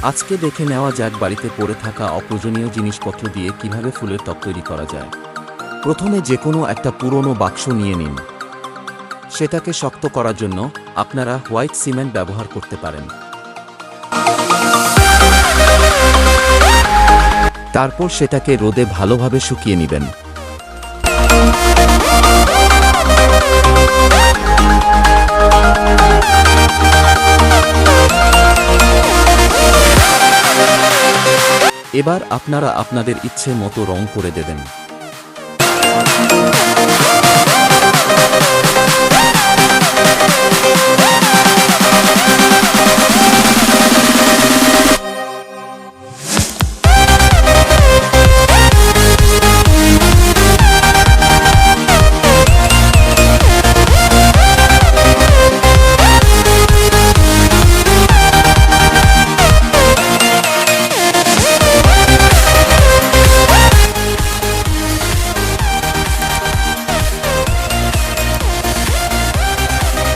আজকে দেখে নেওয়া যাক বাড়িতে পড়ে থাকা অপ্রয়োজনীয় জিনিসপত্র দিয়ে কিভাবে ফুলের টব তৈরি করা যায়। প্রথমে যে কোনো একটা পুরনো বাক্স নিয়ে নিন। সেটাকে শক্ত করার জন্য আপনারা হোয়াইট সিমেন্ট ব্যবহার করতে পারেন। তারপর সেটাকে রোদে ভালোভাবে শুকিয়ে নেবেন। এবার আপনারা আপনাদের ইচ্ছে মতো রং করে দেবেন।